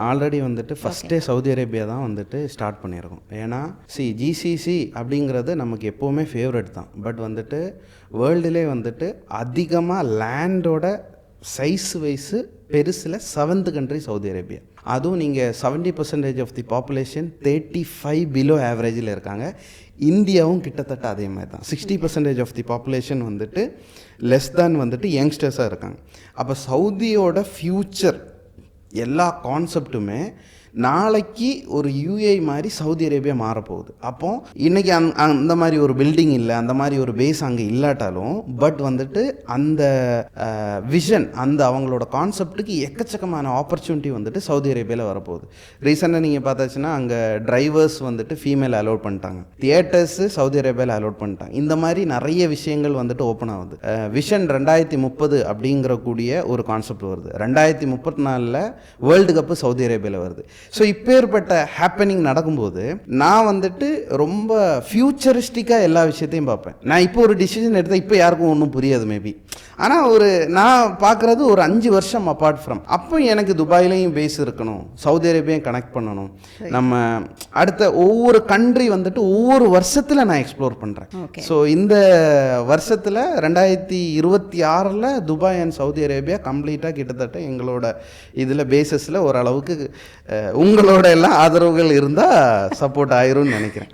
Already வந்துட்டு ஃபஸ்ட்டே Saudi Arabia தான் வந்துட்டு ஸ்டார்ட் பண்ணியிருக்கோம். ஏன்னா ஜிசிசி அப்படிங்கிறது நமக்கு எப்போவுமே ஃபேவரட் தான். பட் வந்துட்டு வேர்ல்டுலே வந்துட்டு அதிகமாக லேண்டோட சைஸ் வைஸு பெருசில் 7th கண்ட்ரி சவுதி அரேபியா. அதுவும் நீங்கள் 70% ஆஃப் தி பாப்புலேஷன் 35 பிலோ ஆவரேஜில் இருக்காங்க. இந்தியாவும் கிட்டத்தட்ட அதே மாதிரி தான். 60% ஆஃப் தி பாப்புலேஷன் வந்துட்டு லெஸ் தேன் வந்துட்டு யங்ஸ்டர்ஸாக இருக்காங்க. அப்போ சவுதியோட ஃப்யூச்சர் எல்லா கான்செப்ட்டுமே நாளைக்கு ஒரு யூஏ மாதிரி சவுதி அரேபியா மாறப்போகுது. அப்போ இன்றைக்கி அந்த மாதிரி ஒரு பில்டிங் இல்லை, அந்த மாதிரி ஒரு பேஸ் அங்கே இல்லாட்டாலும் பட் வந்துட்டு அந்த விஷன், அந்த அவங்களோட கான்செப்டுக்கு எக்கச்சக்கமான ஆப்பர்ச்சுனிட்டி வந்துட்டு சவுதி அரேபியாவில் வரப்போகுது. ரீசெண்டாக நீங்கள் பார்த்தாச்சுன்னா அங்கே டிரைவர்ஸ் வந்துட்டு ஃபீமேல் அலோட் பண்ணிட்டாங்க, தியேட்டர்ஸு சவுதி அரேபியாவில் அலோட் பண்ணிட்டாங்க. இந்த மாதிரி நிறைய விஷயங்கள் வந்துட்டு ஓப்பன் ஆகுது. விஷன் 2030 அப்படிங்கிற கூடிய ஒரு கான்செப்ட் வருது. 2034 வேர்ல்டு கப்பு சவுதி அரேபியாவில் வருது. ஸோ இப்பேற்பட்ட ஹேப்பனிங் நடக்கும்போது நான் வந்துட்டு ரொம்ப ஃபியூச்சரிஸ்டிக்காக எல்லா விஷயத்தையும் பார்ப்பேன். நான் இப்போ ஒரு டிசிஷன் எடுத்தால் இப்போ யாருக்கும் ஒன்றும் புரியாது மேபி. ஆனால் நான் பார்க்குறது ஒரு 5 வருஷம் அப்பார்ட் ஃப்ரம். அப்போ எனக்கு துபாயிலையும் பேஸ் இருக்கணும், சவுதி அரேபியாவும் கனெக்ட் பண்ணணும். நம்ம அடுத்த ஒவ்வொரு கண்ட்ரி வந்துட்டு ஒவ்வொரு வருஷத்தில் நான் எக்ஸ்ப்ளோர் பண்ணுறேன். ஸோ இந்த வருஷத்தில் 2026 துபாய் அண்ட் சவுதி அரேபியா கம்ப்ளீட்டாக கிட்டத்தட்ட எங்களோட இதில் பேசஸில் ஓரளவுக்கு உங்களோட எல்லாம் ஆதரவுகள் இருந்தால் சப்போர்ட் ஆயிரும்னு நினைக்கிறேன்.